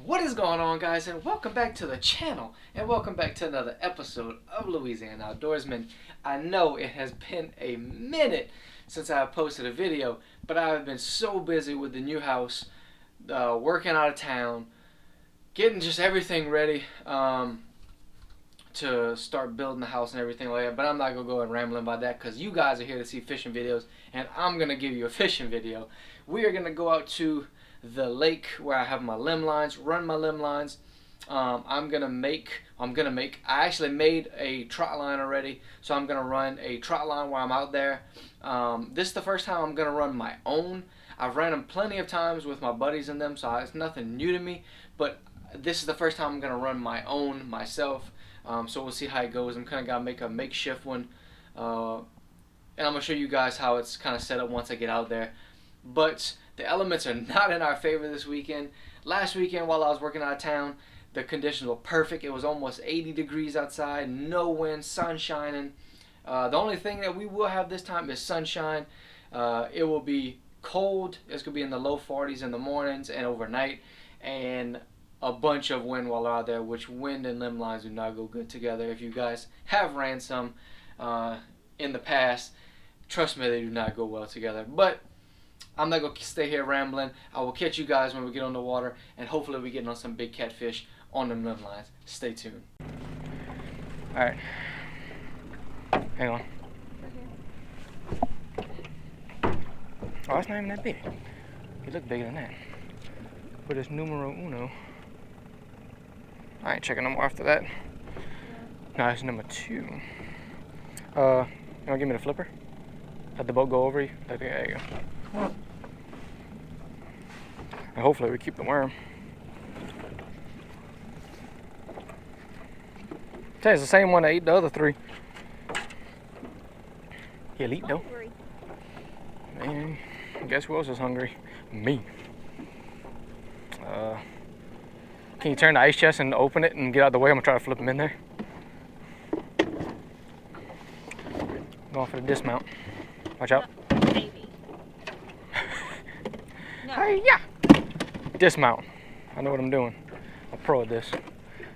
What is going on, guys, and welcome back to the channel, and welcome back to another episode of Louisiana Outdoorsman. I know it has been a minute since I have posted a video, but I have been so busy with the new house, working out of town, getting just everything ready to start building the house and everything like that. But I'm not going to go and rambling about that because you guys are here to see fishing videos, and I'm going to give you a fishing video. We are going to go out to the lake where I have my limb lines, run my limb lines. I actually made a trot line already, so I'm gonna run a trot line while I'm out there. This is the first time I'm gonna run my own. I've ran them plenty of times with my buddies in them, so it's nothing new to me, but this is the first time I'm gonna run my own myself. So we'll see how it goes. I'm kind of gonna make a makeshift one, and I'm gonna show you guys how it's kind of set up once I get out there. But the elements are not in our favor this weekend. Last weekend, while I was working out of town, the conditions were perfect. It was almost 80 degrees outside, no wind, sun shining. The only thing that we will have this time is sunshine. It will be cold. It's going to be in the low 40s in the mornings and overnight, and a bunch of wind while out there, which wind and limb lines do not go good together. If you guys have ran some in the past, trust me, they do not go well together. But I'm not going to stay here rambling. I will catch you guys when we get on the water, and hopefully we get on some big catfish on the limb lines. Stay tuned. Alright. Hang on. Oh, it's not even that big. It looked bigger than that. But it's numero uno. I ain't checking no more after that. No, it's number 2. You want to give me the flipper? Let the boat go over you? Okay, there you go. And hopefully we keep the worm. Tell you, it's the same one that ate the other 3. He'll eat though. Man, guess who else is hungry? Me. Can you turn the ice chest and open it and get out of the way? I'm gonna try to flip him in there. Going for the dismount. Watch out. Maybe. No. Hey, yeah. Dismount. I know what I'm doing. I'm pro at this.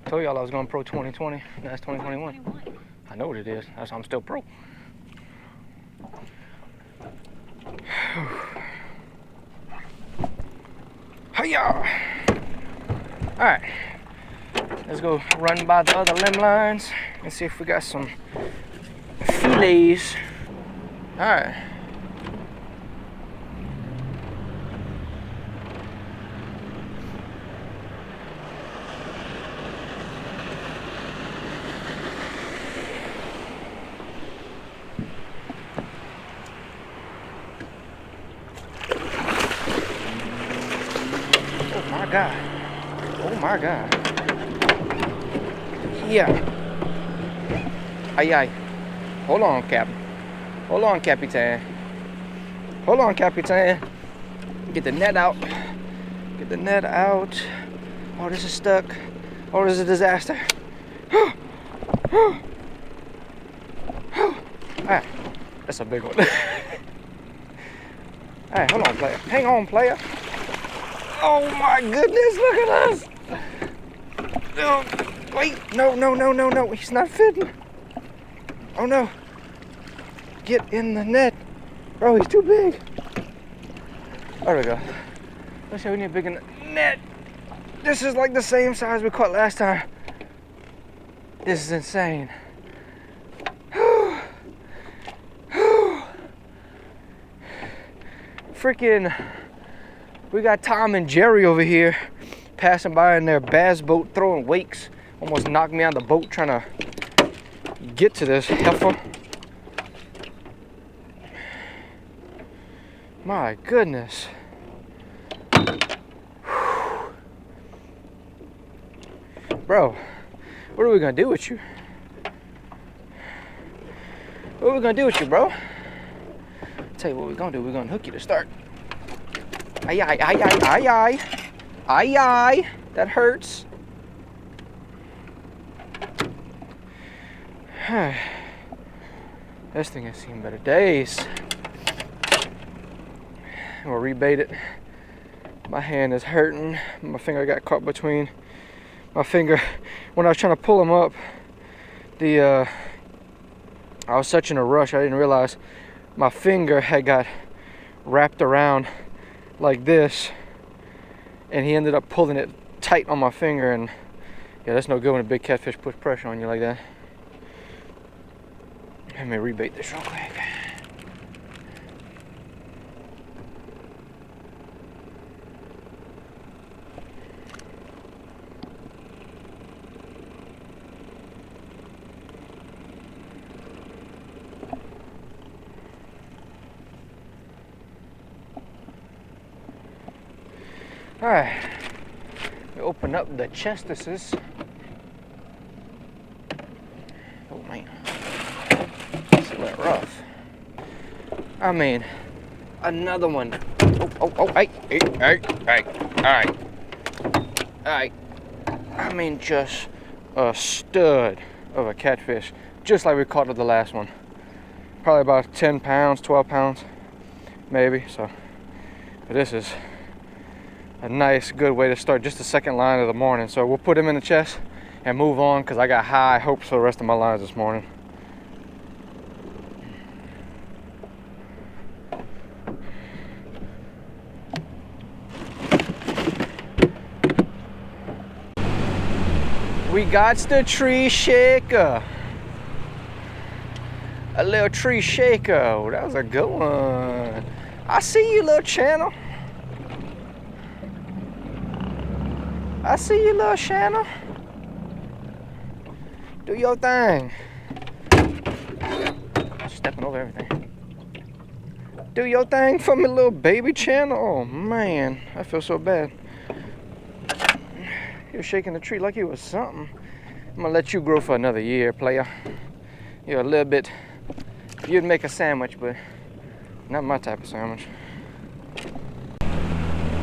Told y'all I was going pro 2020. Now it's 2021. I know what it is. That's why I'm still pro. Hiya! Alright. Let's go run by the other limb lines and see if we got some fillets. Alright. God. Oh my God. Yeah. Aye aye. Hold on, Captain. Hold on, Capitan. Hold on, Capitan. Get the net out. Get the net out. Oh, this is stuck. Oh, this is a disaster. Alright. That's a big one. Alright, hold on, player. Hang on, player. Oh my goodness, look at us! Oh, wait, no, he's not fitting. Oh no. Get in the net. Bro, he's too big. There we go. Let's see, we need a bigger net. This is like the same size we caught last time. This is insane. Freaking... We got Tom and Jerry over here passing by in their bass boat throwing wakes. Almost knocked me out of the boat trying to get to this heifer. My goodness. Bro, what are we gonna do with you? What are we gonna do with you, bro? I'll tell you what we're gonna do. We're gonna hook you to start. Aye, aye, aye, aye, aye, aye. Aye, aye. That hurts. This thing has seen better days. We'll rebait it. My hand is hurting. My finger got caught between my finger. When I was trying to pull him up, I was such in a rush, I didn't realize my finger had got wrapped around like this, and he ended up pulling it tight on my finger. And yeah, that's no good when a big catfish puts pressure on you like that. Let me rebait this real quick. All right, we open up the chestises. Oh man, it's a little rough. I mean, another one. Hey, all right. I mean, just a stud of a catfish, just like we caught at the last one. Probably about 10 pounds, 12 pounds, maybe. So, but this is a nice, good way to start just the second line of the morning. So we'll put him in the chest and move on, because I got high hopes for the rest of my lines this morning. We got the tree shaker. A little tree shaker. Oh, that was a good one. I see you, little channel. I see you, little Shanna. Do your thing. Stepping over everything. Do your thing for me, little baby Channel. Oh man, I feel so bad. He was shaking the tree like he was something. I'm gonna let you grow for another year, player. You're a little bit. You'd make a sandwich, but not my type of sandwich.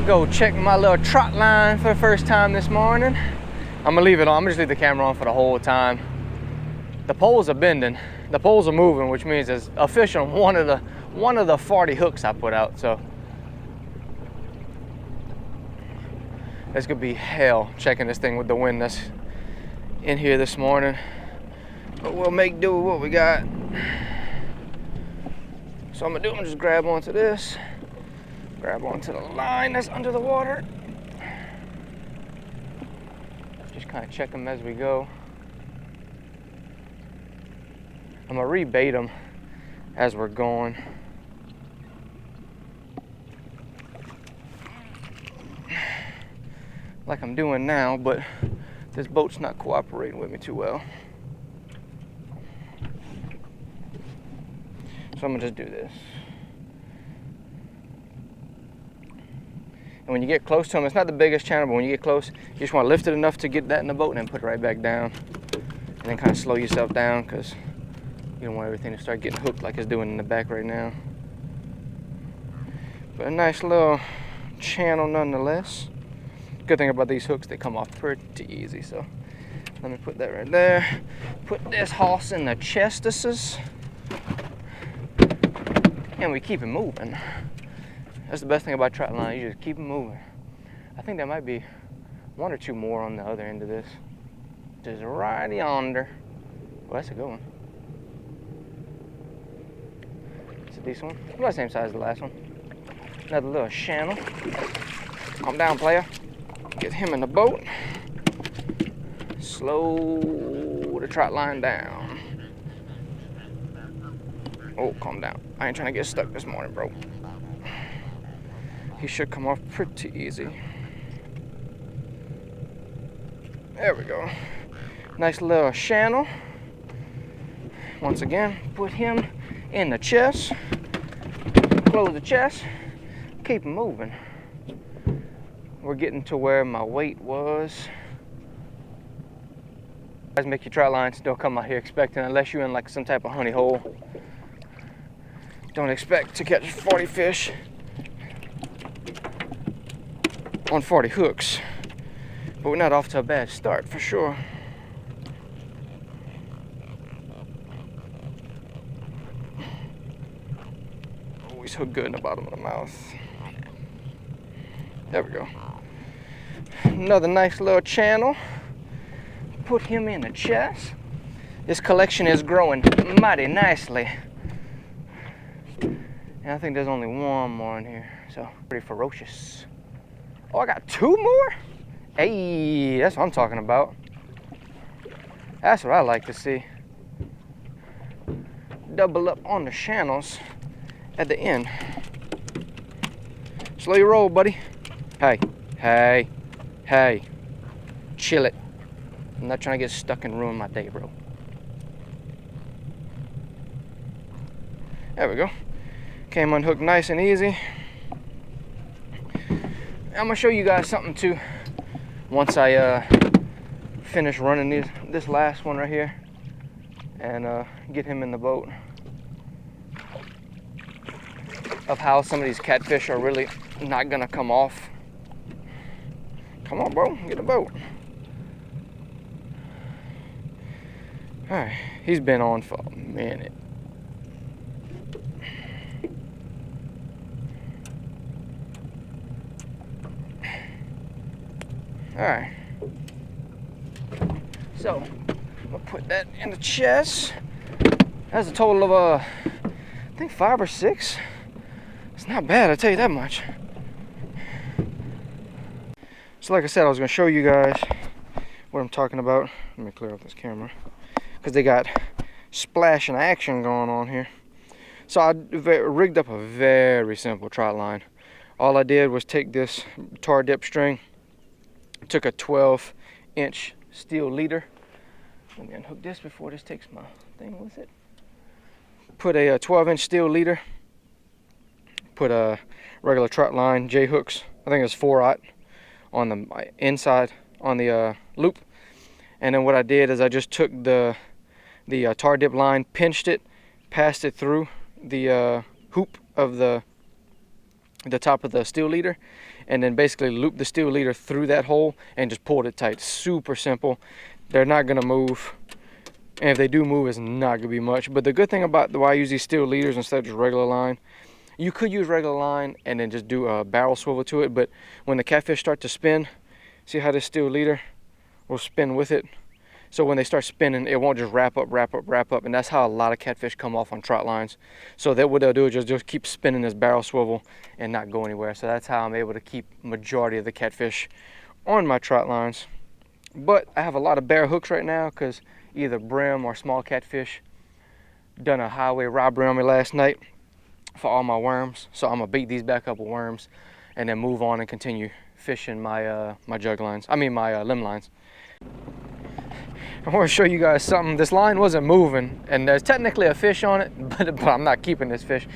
Go check my little trot line for the first time this morning. I'm gonna leave it on. I'm gonna just leave the camera on for the whole time. The poles are bending. The poles are moving, which means there's a fish on one of the 40 hooks I put out. So it's gonna be hell checking this thing with the wind that's in here this morning. But we'll make do with what we got. So I'm gonna do, I'm just grab onto this. Grab onto the line that's under the water. Just kind of check them as we go. I'm gonna rebait them as we're going. Like I'm doing now, but this boat's not cooperating with me too well. So I'm gonna just do this. And when you get close to them, it's not the biggest channel, but when you get close, you just want to lift it enough to get that in the boat and then put it right back down. And then kind of slow yourself down, because you don't want everything to start getting hooked like it's doing in the back right now. But a nice little channel nonetheless. Good thing about these hooks, they come off pretty easy. So let me put that right there. Put this horse in the chestises. And we keep it moving. That's the best thing about trot line, you just keep them moving. I think there might be one or two more on the other end of this. Just right yonder. Oh, that's a good one. It's a decent one. About the same size as the last one. Another little channel. Calm down, player. Get him in the boat. Slow the trot line down. Oh, calm down. I ain't trying to get stuck this morning, bro. He should come off pretty easy. There we go. Nice little channel. Once again, put him in the chest. Close the chest. Keep him moving. We're getting to where my weight was. Guys, make your trot lines. Don't come out here expecting, unless you're in like some type of honey hole. Don't expect to catch 40 fish on 40 hooks, but we're not off to a bad start for sure. Always hook good in the bottom of the mouth. There we go. Another nice little channel. Put him in the chest. This collection is growing mighty nicely. And I think there's only one more in here, so pretty ferocious. Oh, I got 2 more? Hey, that's what I'm talking about. That's what I like to see. Double up on the channels at the end. Slow your roll, buddy. Hey, hey, hey. Chill it. I'm not trying to get stuck and ruin my day, bro. There we go. Came unhooked nice and easy. I'm gonna show you guys something too once I finish running this last one right here and get him in the boat, of how some of these catfish are really not gonna come off. Come on, bro, get in the boat. All right, he's been on for a minute. All right, so I'm gonna put that in the chest. That's a total of I think 5 or 6. It's not bad, I'll tell you that much. So like I said, I was gonna show you guys what I'm talking about. Let me clear up this camera, because they got splashing action going on here. So I rigged up a very simple trot line. All I did was take this tar dip string, took a 12-inch steel leader. Let me unhook this before this takes my thing with it. Put a 12-inch steel leader, put a regular trot line, J hooks, I think it's 4/0 on the inside on the loop. And then what I did is I just took the tar dip line, pinched it, passed it through the hoop of the top of the steel leader, and then basically looped the steel leader through that hole and just pulled it tight. Super simple. They're not gonna move, and if they do move, it's not gonna be much. But the good thing about why I use these steel leaders instead of just regular line, you could use regular line and then just do a barrel swivel to it, but when the catfish start to spin, see how this steel leader will spin with it? So when they start spinning, it won't just wrap up, and that's how a lot of catfish come off on trot lines. So that what they'll do is just keep spinning this barrel swivel and not go anywhere. So that's how I'm able to keep majority of the catfish on my trot lines. But I have a lot of bare hooks right now because either brim or small catfish done a highway robbery on me last night for all my worms. So I'm gonna beat these back up with worms and then move on and continue fishing my my jug lines. I mean my limb lines. I want to show you guys something. This line wasn't moving, and there's technically a fish on it, but I'm not keeping this fish.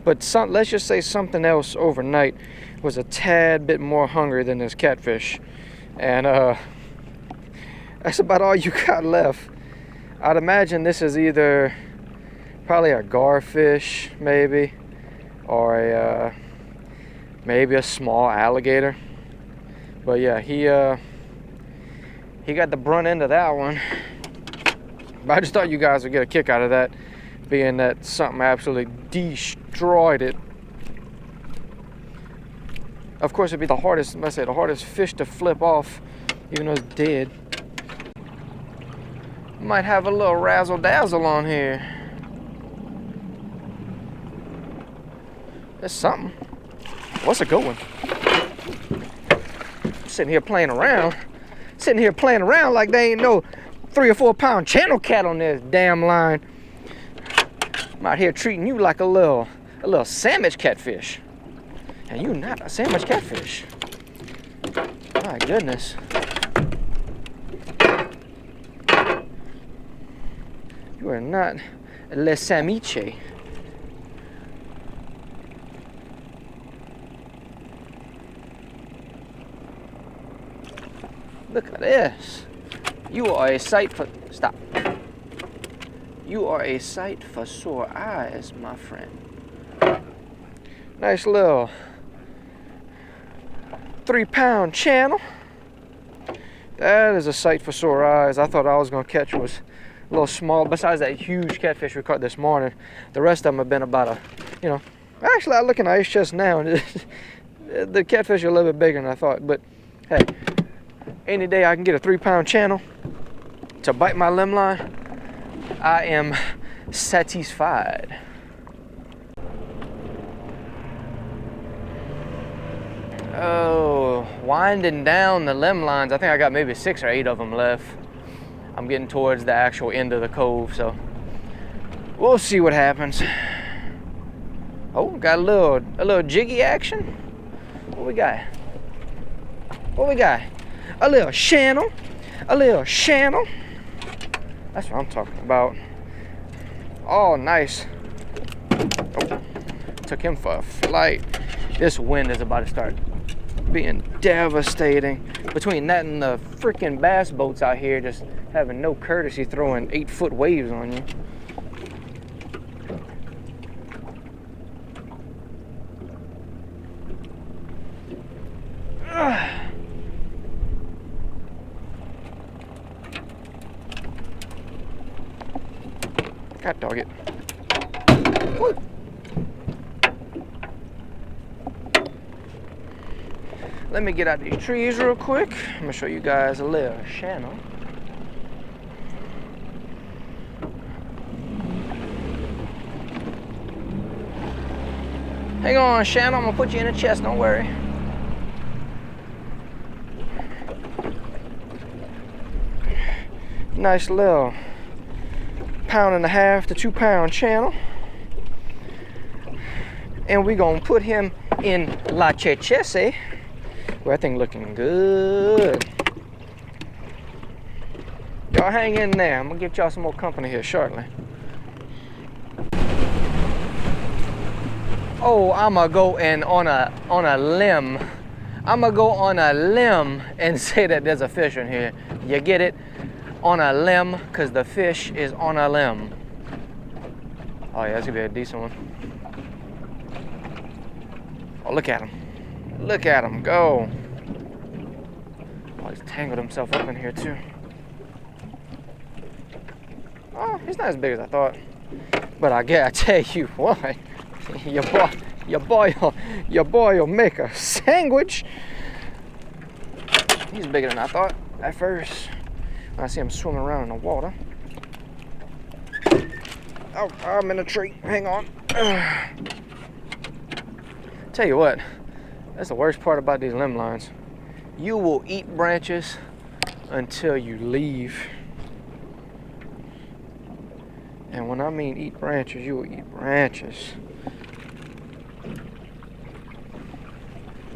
But let's just say something else overnight was a tad bit more hungry than this catfish, and that's about all you got left. I'd imagine this is either probably a garfish, maybe, or maybe a small alligator. But yeah, he got the brunt end of that one. But I just thought you guys would get a kick out of that, being that something absolutely destroyed it. Of course, it'd be the hardest, let's say, the hardest fish to flip off, even though it's dead. Might have a little razzle dazzle on here. There's something. What's a good one? I'm sitting here playing around. Like they ain't no 3 or 4 pound channel cat on this damn line. I'm out here treating you like a little sandwich catfish, and you not a sandwich catfish. My goodness. You are not le samiche. Look at this. You are a sight for... Stop. You are a sight for sore eyes, my friend. Nice little 3-pound channel. That is a sight for sore eyes. I thought I was going to catch was a little small. Besides that huge catfish we caught this morning, the rest of them have been about a, you know... Actually, I look in the ice chest now, and The catfish are a little bit bigger than I thought, but hey, any day I can get a 3-pound channel to bite my limb line, I am satisfied. Oh, winding down the limb lines. I think I got maybe 6 or 8 of them left. I'm getting towards the actual end of the cove, so we'll see what happens. Oh, got a little jiggy action. What we got? What we got? A little channel. A little channel. That's what I'm talking about. Oh, nice. Oh, took him for a flight. This wind is about to start being devastating. Between that and the freaking bass boats out here just having no courtesy, throwing 8-foot waves on you. God dog it. Woo. Let me get out these trees real quick. I'm gonna show you guys a little channel. Hang on, Shannon, I'm gonna put you in a chest, don't worry. Nice little 1.5 to 2 pound channel. And we're gonna put him in La Chechese. Well, that thing looking good. Y'all hang in there. I'm gonna get y'all some more company here shortly. Oh, I'ma go and on a limb. I'ma go on a limb and say that there's a fish in here. You get it? On a limb, cause the fish is on a limb. Oh yeah, that's gonna be a decent one. Oh, look at him. Look at him go. Oh, he's tangled himself up in here too. Oh, he's not as big as I thought. But I tell you what, your boy will make a sandwich. He's bigger than I thought at first. I see him swimming around in the water. Oh, I'm in a tree. Hang on. Tell you what, that's the worst part about these limb lines. You will eat branches until you leave. And when I mean eat branches, you will eat branches.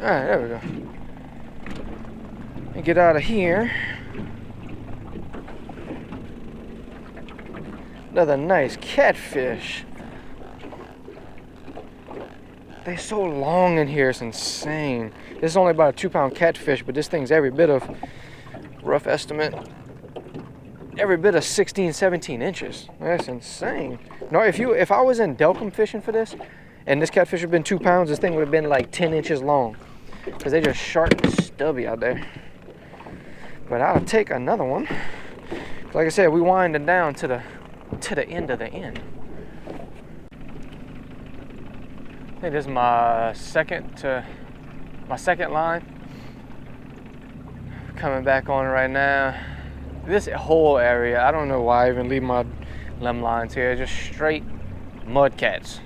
All right, there we go. And get out of here. Another nice catfish. They're so long in here, it's insane. This is only about a 2 pound catfish, but this thing's every bit of, rough estimate, every bit of 16, 17 inches. That's insane. No, if I was in Delcom fishing for this, and this catfish had been 2 pounds, this thing would have been like 10 inches long. Because they're just sharp and stubby out there. But I'll take another one. Like I said, we winding down to the end of the end. I think this is my second line. Coming back on right now. This whole area, I don't know why I even leave my limb lines here. Just straight mud cats,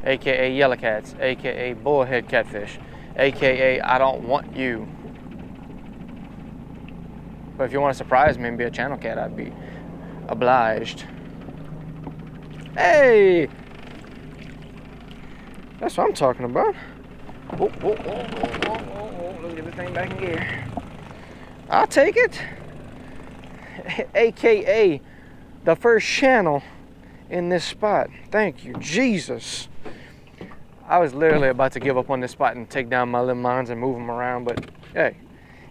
aka yellow cats, aka bullhead catfish, aka I don't want you. But if you want to surprise me and be a channel cat, I'd be obliged. Hey, that's what I'm talking about. Whoa, whoa, whoa, whoa, whoa, whoa. Let's get this thing back in gear. I'll take it. AKA the first channel in this spot. Thank you, Jesus. I was literally about to give up on this spot and take down my limb lines and move them around, but hey,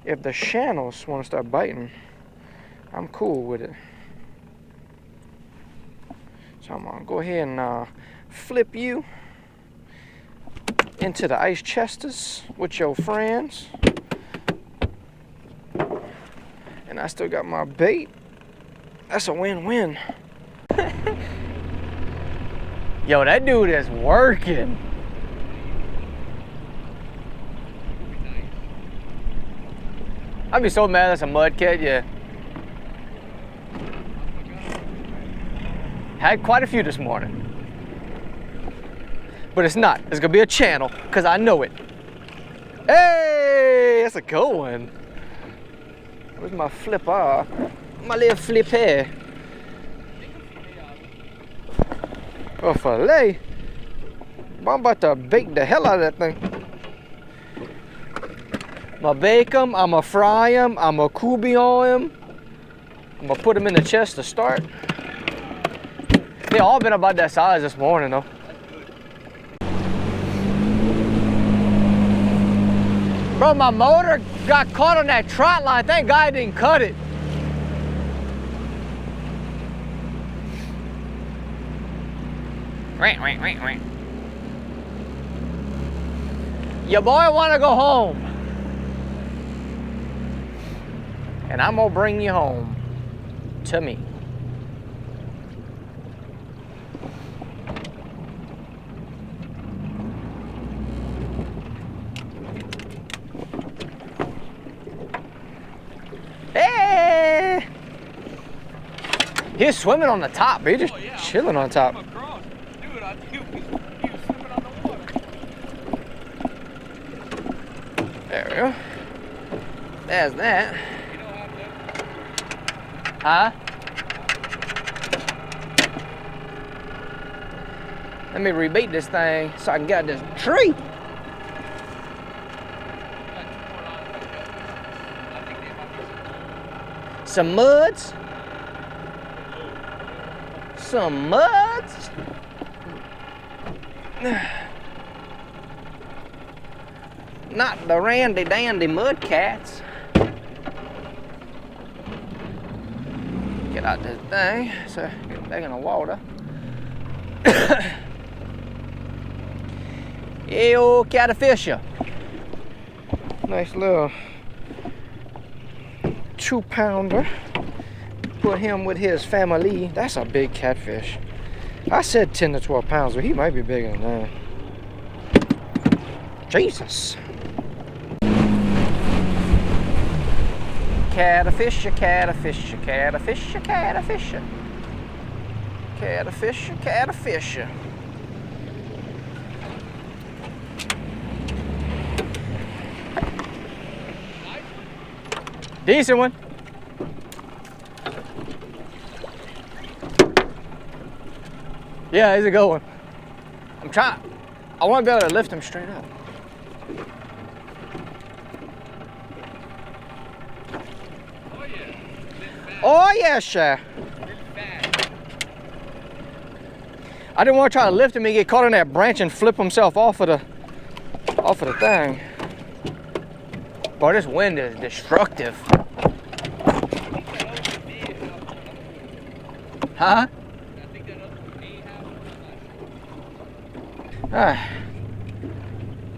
if the channels want to start biting, I'm cool with it. So I'm gonna go ahead and flip you into the ice chesters with your friends. And I still got my bait. That's a win-win. Yo, that dude is working. I'd be so mad that's a mud cat, yeah. Had quite a few this morning. But it's not. It's gonna be a channel, because I know it. Hey, that's a good one. Where's my flipper? My little flipper. Oh, filet. I'm about to bake the hell out of that thing. I'ma bake them, I'ma fry them, I'ma coubillon them. I'ma put them in the chest to start. They all been about that size this morning though. Bro, my motor got caught on that trot line. Thank God I didn't cut it. Your boy wanna go home. And I'm gonna bring you home to me. Hey! He's swimming on the top, but he's just chilling on top. Dude, I think he was swimming on the water. There we go. There's that. You know how to Huh? Let me rebait this thing so I can get this tree. Some muds. Some muds. Not the randy dandy mud cats. Get out this thing so get it back in the water. Hey, old catfisher. Nice little 2-pounder. Put him with his family. That's a big catfish. I said 10 to 12 pounds, but he might be bigger than that. Jesus. Catfisher, catfisher, catfisher, catfisher. Catfisher, catfisher. Decent one. Yeah, he's a good one. I'm trying. I want to be able to lift him straight up. Oh yeah, sure. I didn't want to try to lift him and get caught in that branch and flip himself off of the thing. Boy, this wind is destructive. Huh?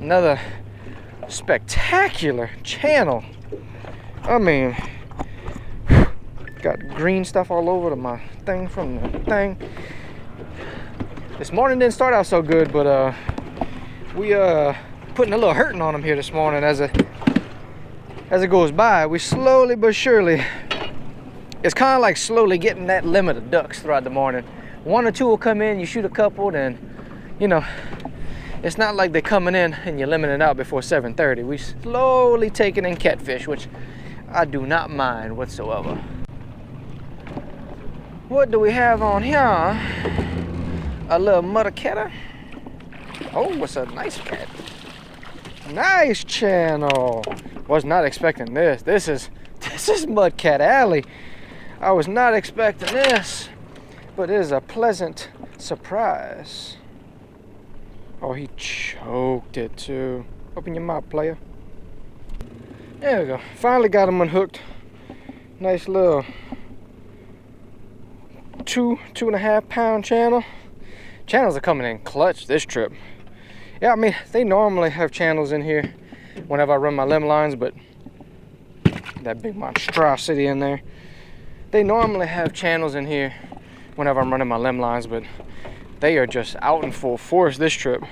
Another spectacular channel. I mean, got green stuff all over my thing from the thing. This morning didn't start out so good, but we putting a little hurting on them here this morning as it goes by. We slowly but surely, it's kind of like slowly getting that limit of ducks throughout the morning. 1 or 2 will come in, you shoot a couple, then, you know, it's not like they're coming in and you're limiting out before 7:30. We slowly taking in catfish, which I do not mind whatsoever. What do we have on here? A little mudder catter. Oh, what's a nice cat. Nice channel. Was not expecting this. This is Mudcat Alley. I was not expecting this, but it is a pleasant surprise. Oh, he choked it too. Open your mouth, player. There we go. Finally got him unhooked. Nice little 2.5 pound channel. Channels are coming in clutch this trip. Yeah, I mean, they normally have channels in here whenever I run my limb lines, but that big monstrosity in there. They normally have channels in here whenever I'm running my limb lines, but they are just out in full force this trip.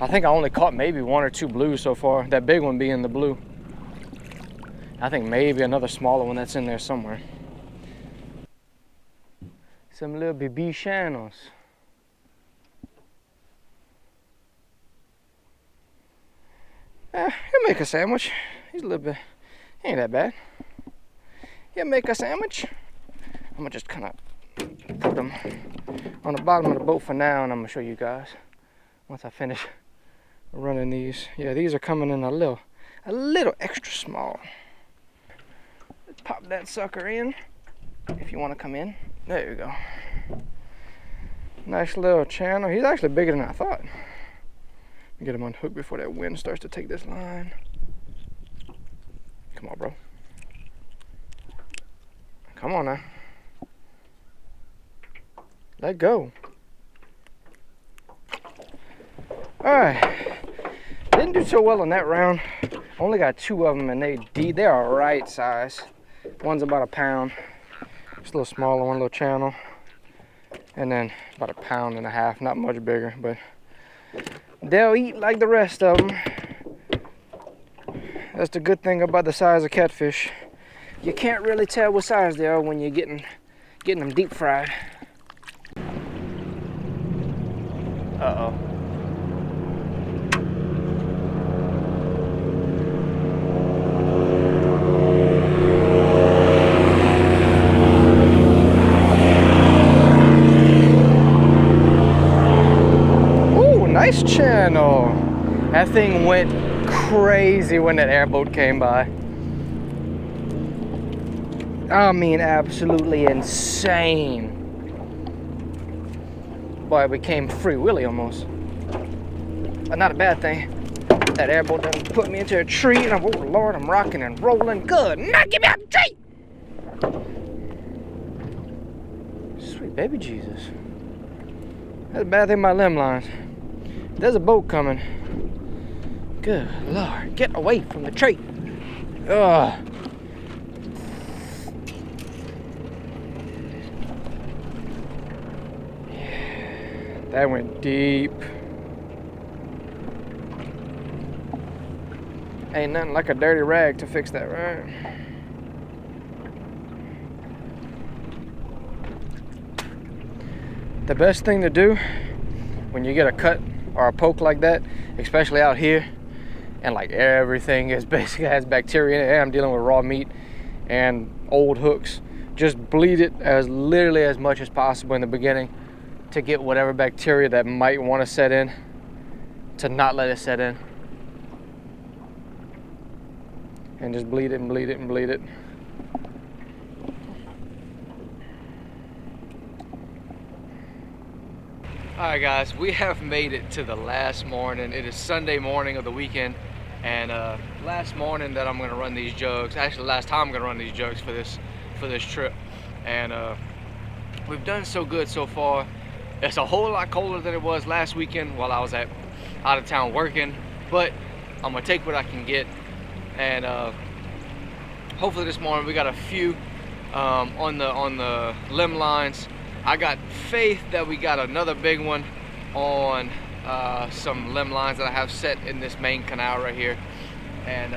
I think I only caught maybe 1 or 2 blues so far, that big one being the blue. I think maybe another smaller one that's in there somewhere. Some little baby channels. He'll make a sandwich. He's a little bit, he ain't that bad. He'll make a sandwich. I'm gonna just kind of put them on the bottom of the boat for now, and I'm gonna show you guys once I finish running these. Yeah, these are coming in a little extra small. Let's pop that sucker in if you want to come in. There you go. Nice little channel. He's actually bigger than I thought. Get him unhooked before that wind starts to take this line. Come on, bro. Come on now. Let go. Alright. Didn't do so well on that round. Only got 2 of them, and they are right size. One's about 1 pound. Just a little smaller one, little channel. And then about 1.5 pounds. Not much bigger, but they'll eat like the rest of them. That's the good thing about the size of catfish. You can't really tell what size they are when you're getting them deep fried. Uh-oh. Ooh, nice channel. That thing went crazy when that airboat came by. I mean, absolutely insane. Boy, it became Free Willy almost. But not a bad thing. That airboat done put me into a tree, and oh Lord, I'm rocking and rolling. Good. Now get me out the tree! Sweet baby Jesus. That's a bad thing about limb lines. There's a boat coming. Good Lord, get away from the tree. Ugh. That went deep. Ain't nothing like a dirty rag to fix that, right? The best thing to do when you get a cut or a poke like that, especially out here, and like everything is basically has bacteria in it, and I'm dealing with raw meat and old hooks, just bleed it as literally as much as possible in the beginning to get whatever bacteria that might want to set in, to not let it set in. And just bleed it and bleed it and bleed it. Alright guys, we have made it to the last morning. It is Sunday morning of the weekend, and last morning that I'm gonna run these jugs, actually last time I'm gonna run these jugs for this trip. And we've done so good so far. It's a whole lot colder than it was last weekend while I was out of town working, but I'm gonna take what I can get. And hopefully this morning we got a few on the limb lines. I got faith that we got another big one on some limb lines that I have set in this main canal right here. And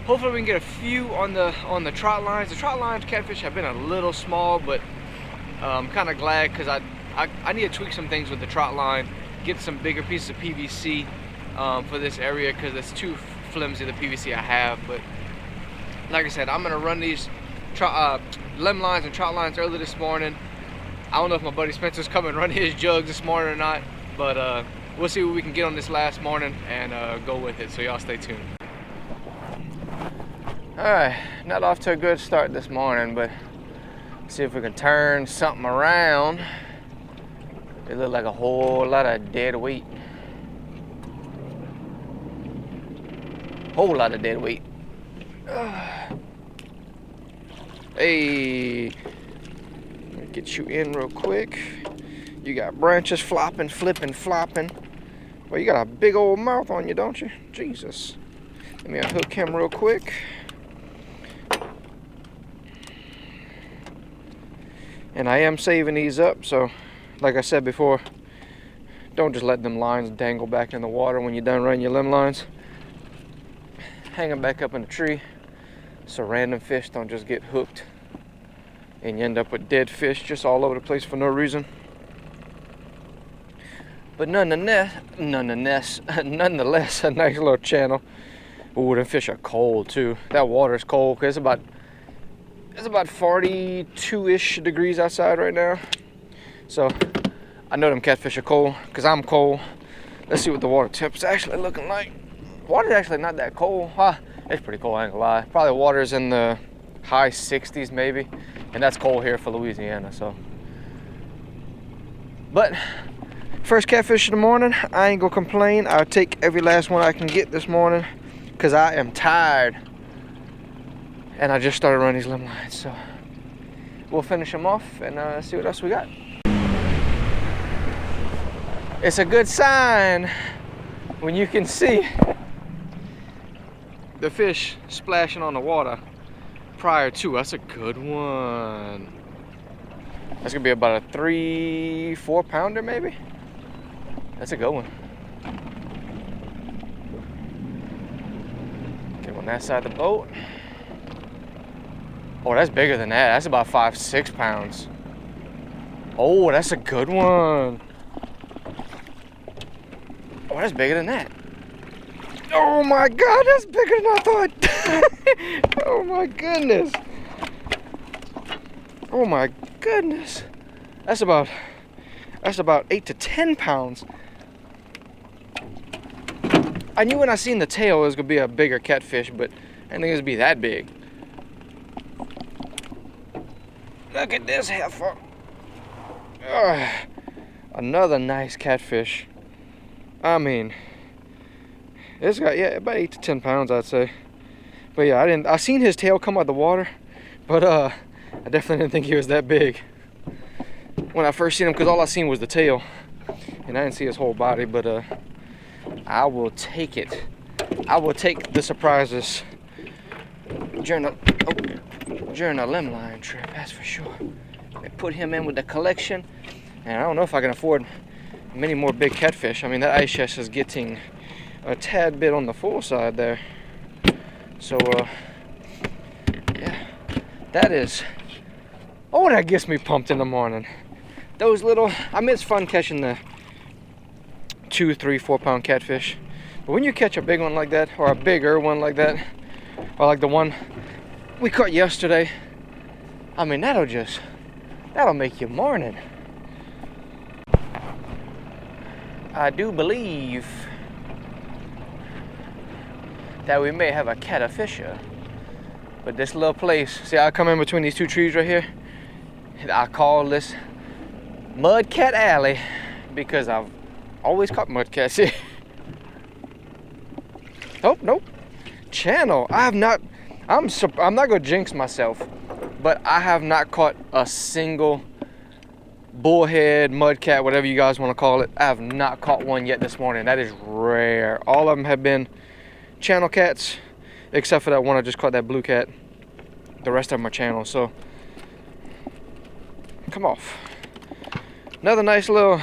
hopefully we can get a few on the trot lines. The trot lines catfish have been a little small, but I'm kind of glad, because I need to tweak some things with the trot line, get some bigger pieces of PVC for this area, because it's too flimsy, the PVC I have. But like I said, I'm gonna run these limb lines and trot lines early this morning. I don't know if my buddy Spencer's coming and run his jugs this morning or not, but we'll see what we can get on this last morning and go with it. So y'all stay tuned. All right, not off to a good start this morning, but see if we can turn something around. It looked like a whole lot of dead weight. Whole lot of dead weight. Hey, let me get you in real quick. You got branches flopping, flipping, flopping. Well, you got a big old mouth on you, don't you? Jesus. Let me unhook him real quick. And I am saving these up, so like I said before, don't just let them lines dangle back in the water when you're done running your limb lines. Hang them back up in the tree. so random fish don't just get hooked and you end up with dead fish just all over the place for no reason. But nonetheless, a nice little channel. Ooh, the fish are cold too. That water is cold because it's about 42-ish degrees outside right now. So I know them catfish are cold because I'm cold. Let's see what the water temp's actually looking like. Water's actually not that cold. It's pretty cold, I ain't gonna lie. Probably water's in the high 60s maybe. And that's cold here for Louisiana, so. But first catfish of the morning, I ain't gonna complain. I'll take every last one I can get this morning because I am tired. And I just started running these limb lines, so we'll finish them off and see what else we got. It's a good sign when you can see the fish splashing on the water prior to. That's a good one. That's gonna be about a 3-4 pounder maybe. That's a good one. Get on that side of the boat. Oh, that's bigger than that. That's about 5-6 pounds. Oh, that's a good one. Oh, that's bigger than that. Oh my God, that's bigger than I thought. Oh my goodness. Oh my goodness. That's about 8 to 10 pounds. I knew when I seen the tail it was gonna be a bigger catfish, but I didn't think it was gonna be that big. Look at this heifer. Another nice catfish. I mean, it's got, yeah, about 8 to 10 pounds, I'd say. But yeah, I seen his tail come out of the water, but I definitely didn't think he was that big when I first seen him, because all I seen was the tail, and I didn't see his whole body. But I will take it. I will take the surprises during a limb line trip, that's for sure. I put him in with the collection, and I don't know if I can afford many more big catfish. I mean, that ice chest is getting a tad bit on the full side there. So yeah, that is, oh, that gets me pumped in the morning. Those little, I mean, it's fun catching the 2, 3, 4 pound catfish, but when you catch a big one like that, or a bigger one like that, or like the one we caught yesterday, I mean, that'll make your morning. I do believe that we may have a catfisher. But this little place, see, I come in between these two trees right here, and I call this Mud Cat Alley because I've always caught mud cats here. Oh, nope. Channel. I'm not gonna jinx myself, but I have not caught a single bullhead, mud cat, whatever you guys want to call it. I have not caught one yet this morning. That is rare. All of them have been channel cats, except for that one I just caught, that blue cat. The rest of them are channel, so come off. Another nice little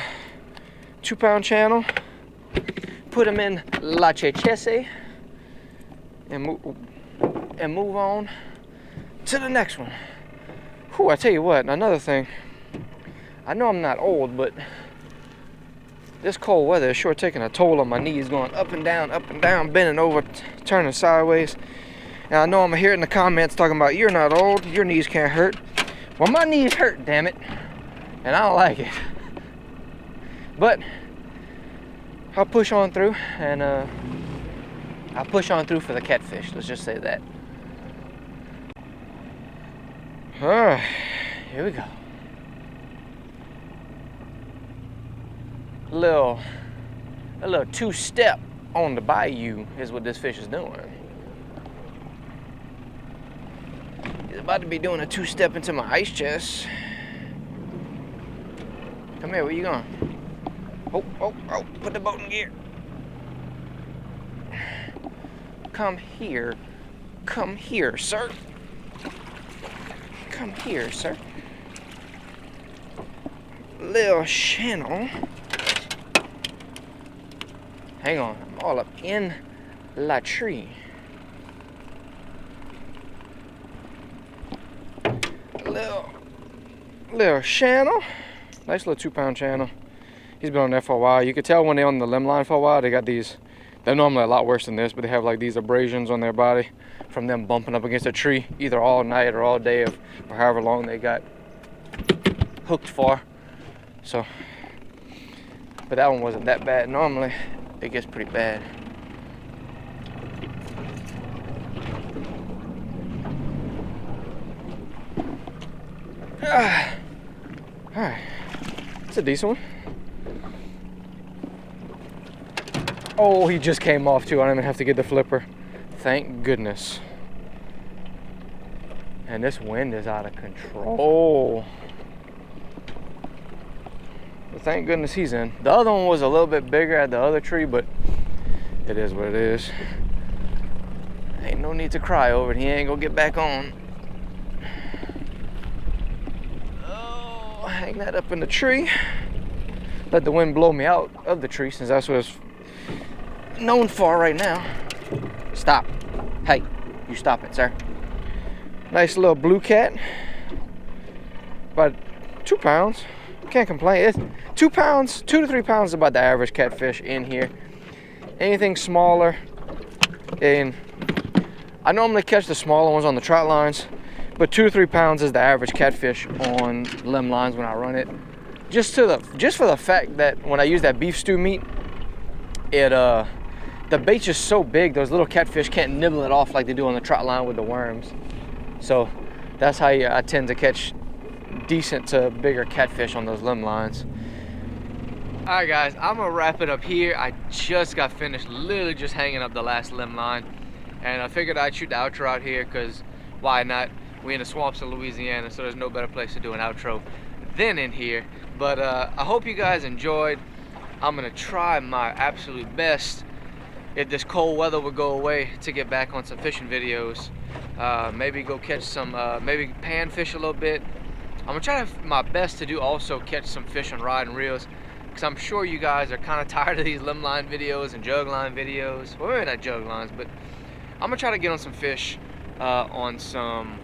2 pound channel. Put them in La Chechese and move on to the next one. Whew, I tell you what, another thing, I know I'm not old, but this cold weather is sure taking a toll on my knees, going up and down, bending over, turning sideways. And I know I'm here in the comments talking about, you're not old, your knees can't hurt. Well, my knees hurt, damn it, and I don't like it. But I'll push on through, and I'll push on through for the catfish, let's just say that. Alright, here we go. A little two-step on the bayou is what this fish is doing. He's about to be doing a two-step into my ice chest. Come here, where you going? Oh, put the boat in gear. Come here, sir. Come here, sir. Little channel. Hang on, I'm all up in la tree. little channel. Nice little 2-pound channel. He's been on there for a while. You could tell when they're on the limb line for a while, they got these, they're normally a lot worse than this, but they have like these abrasions on their body from them bumping up against a tree either all night or all day or however long they got hooked for. So, but that one wasn't that bad. Normally it gets pretty bad. All right, it's a decent one. Oh, he just came off too. I don't even have to get the flipper. Thank goodness. And this wind is out of control. But thank goodness he's in. The other one was a little bit bigger at the other tree, but it is what it is. Ain't no need to cry over it. He ain't gonna get back on. Oh, hang that up in the tree. Let the wind blow me out of the tree, since that's what it's known for right now. Stop. Hey, you stop it, sir. Nice little blue cat. About 2 pounds. Can't complain. It's 2 pounds, 2 to 3 pounds is about the average catfish in here. Anything smaller, and I normally catch the smaller ones on the trot lines, but 2 to 3 pounds is the average catfish on limb lines when I run it. Just for the fact that when I use that beef stew meat, the bait's just so big, those little catfish can't nibble it off like they do on the trot line with the worms. So that's how I tend to catch decent to bigger catfish on those limb lines. All right, guys, I'm gonna wrap it up here. I just got finished literally just hanging up the last limb line, and I figured I'd shoot the outro out here because why not? We're in the swamps of Louisiana, so there's no better place to do an outro than in here. But I hope you guys enjoyed. I'm gonna try my absolute best, if this cold weather would go away, to get back on some fishing videos. Maybe go catch some, maybe pan fish a little bit. I'm gonna try my best to do also catch some fish on rod and reels, because I'm sure you guys are kind of tired of these limb line videos and jug line videos. Well, maybe not jug lines, but I'm gonna try to get on some fish on some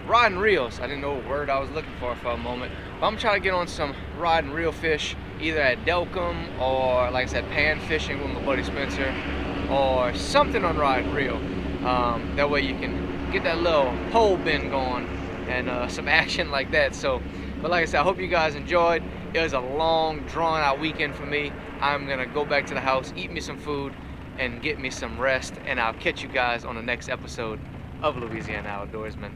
rod and reels. I didn't know what word I was looking for a moment. But I'm gonna try to get on some rod and reel fish, either at Delcom or, like I said, pan fishing with my buddy Spencer, or something on rod and reel. That way you can get that little pole bend going and some action like that. So, but like I said, I hope you guys enjoyed. It was a long, drawn-out weekend for me. I'm gonna go back to the house, eat me some food, and get me some rest. And I'll catch you guys on the next episode of Louisiana Outdoorsman.